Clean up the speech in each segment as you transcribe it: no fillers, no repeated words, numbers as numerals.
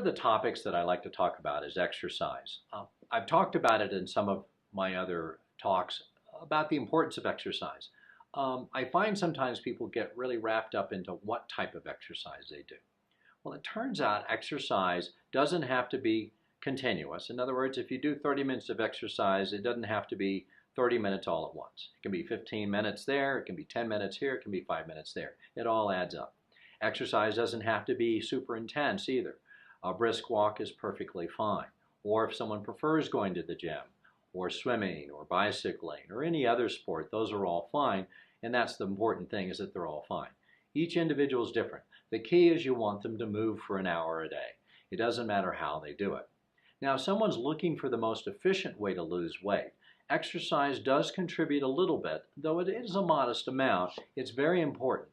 the topics that I like to talk about is exercise. I've talked about it in some of my other talks about the importance of exercise. I find sometimes people get really wrapped up into what type of exercise they do. Well, it turns out exercise doesn't have to be continuous. In other words, if you do 30 minutes of exercise, it doesn't have to be 30 minutes all at once. It can be 15 minutes there, it can be 10 minutes here, it can be 5 minutes there. It all adds up. Exercise doesn't have to be super intense either. A brisk walk is perfectly fine. Or if someone prefers going to the gym, or swimming, or bicycling, or any other sport, those are all fine. And that's the important thing, is that they're all fine. Each individual is different. The key is you want them to move for an hour a day. It doesn't matter how they do it. Now, if someone's looking for the most efficient way to lose weight, exercise does contribute a little bit, though it is a modest amount. It's very important.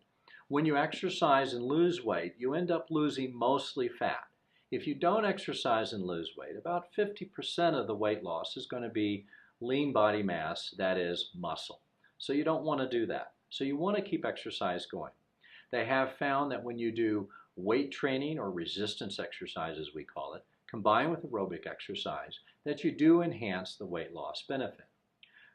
When you exercise and lose weight, you end up losing mostly fat. If you don't exercise and lose weight, about 50% of the weight loss is going to be lean body mass, that is muscle. So you don't want to do that. So you want to keep exercise going. They have found that when you do weight training or resistance exercise, as we call it, combined with aerobic exercise, that you do enhance the weight loss benefit.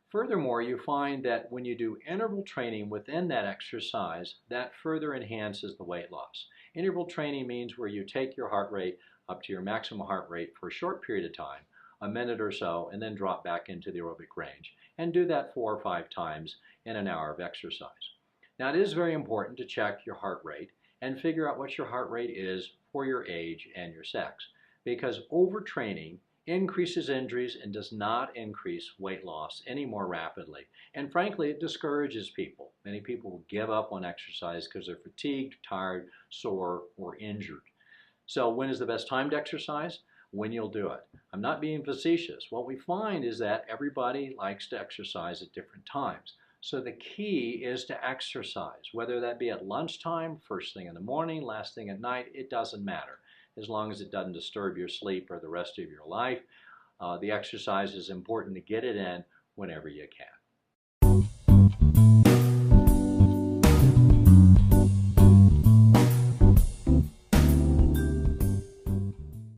Furthermore, you find that when you do interval training within that exercise, that further enhances the weight loss. Interval training means where you take your heart rate up to your maximum heart rate for a short period of time, a minute or so, and then drop back into the aerobic range, and do that 4 or 5 times in an hour of exercise. Now, it is very important to check your heart rate and figure out what your heart rate is for your age and your sex, because overtraining increases injuries and does not increase weight loss any more rapidly. And frankly, it discourages people. Many people will give up on exercise because they're fatigued, tired, sore, or injured. So when is the best time to exercise? When you'll do it. I'm not being facetious. What we find is that everybody likes to exercise at different times. So the key is to exercise, whether that be at lunchtime, first thing in the morning, last thing at night, it doesn't matter. As long as it doesn't disturb your sleep or the rest of your life, the exercise is important to get it in whenever you can.